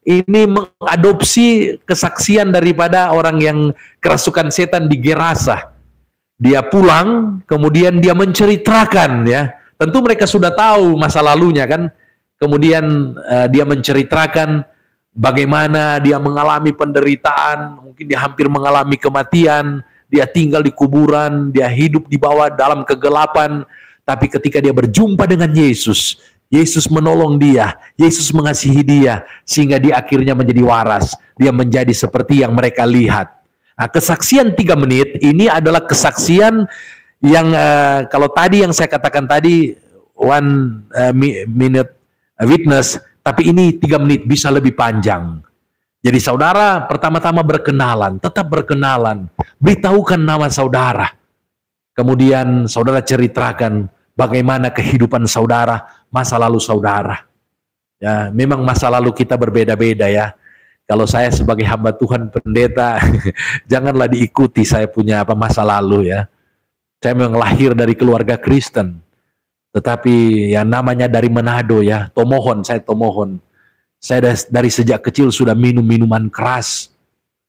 ini mengadopsi kesaksian daripada orang yang kerasukan setan di Gerasa. Dia pulang, kemudian dia menceritakan, ya. Tentu mereka sudah tahu masa lalunya kan. Kemudian dia menceritakan bagaimana dia mengalami penderitaan, mungkin dia hampir mengalami kematian, dia tinggal di kuburan, dia hidup di bawah dalam kegelapan, tapi ketika dia berjumpa dengan Yesus, Yesus menolong dia, Yesus mengasihi dia, sehingga dia akhirnya menjadi waras, dia menjadi seperti yang mereka lihat. Nah, kesaksian 3 menit ini adalah kesaksian yang kalau tadi yang saya katakan tadi, 1 minute witness, tapi ini 3 menit bisa lebih panjang. Jadi saudara pertama-tama berkenalan, tetap berkenalan, beritahukan nama saudara. Kemudian saudara ceritakan bagaimana kehidupan saudara, masa lalu saudara. Ya, memang masa lalu kita berbeda-beda ya. Kalau saya sebagai hamba Tuhan pendeta, janganlah diikuti saya punya masa lalu ya. Saya memang lahir dari keluarga Kristen. Tetapi yang namanya dari Manado ya, Tomohon, saya Tomohon. Saya dari sejak kecil sudah minum minuman keras,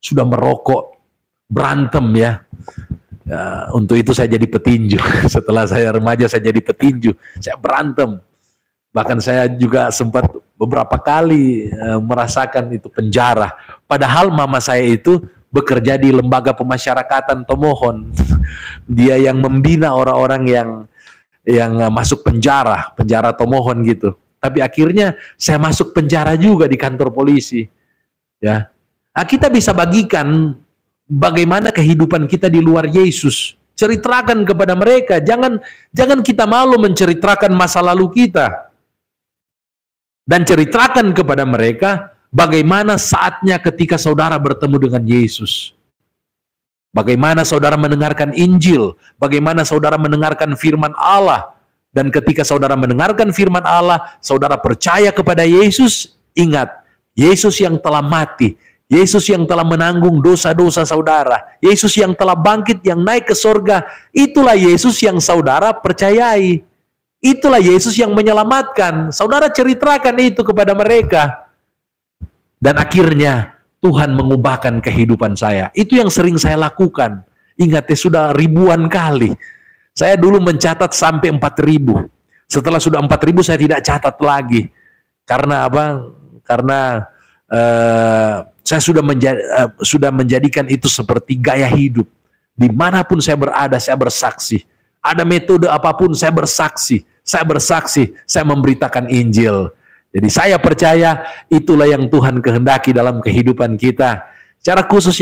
sudah merokok, berantem ya. Untuk itu saya jadi petinju. Setelah saya remaja saya jadi petinju, saya berantem. Bahkan saya juga sempat beberapa kali merasakan itu penjara. Padahal mama saya itu bekerja di lembaga pemasyarakatan Tomohon. Dia yang membina orang-orang yang masuk penjara Tomohon gitu. Tapi akhirnya saya masuk penjara juga di kantor polisi. Ya, nah, kita bisa bagikan bagaimana kehidupan kita di luar Yesus. Ceritakan kepada mereka. Jangan kita malu menceritakan masa lalu kita. Dan ceritakan kepada mereka bagaimana saatnya ketika saudara bertemu dengan Yesus. Bagaimana saudara mendengarkan Injil, bagaimana saudara mendengarkan firman Allah. Dan ketika saudara mendengarkan firman Allah, saudara percaya kepada Yesus, ingat, Yesus yang telah mati, Yesus yang telah menanggung dosa-dosa saudara, Yesus yang telah bangkit, yang naik ke sorga, itulah Yesus yang saudara percayai. Itulah Yesus yang menyelamatkan. Saudara ceritakan itu kepada mereka. Dan akhirnya Tuhan mengubahkan kehidupan saya. Itu yang sering saya lakukan. Ingat ya, sudah ribuan kali. Saya dulu mencatat sampai 4.000. Setelah sudah 4.000 saya tidak catat lagi. Karena apa? Karena saya sudah menjadikan itu seperti gaya hidup. Dimanapun saya berada, saya bersaksi. Ada metode apapun, saya bersaksi. Saya memberitakan Injil. Jadi saya percaya itulah yang Tuhan kehendaki dalam kehidupan kita. Secara khusus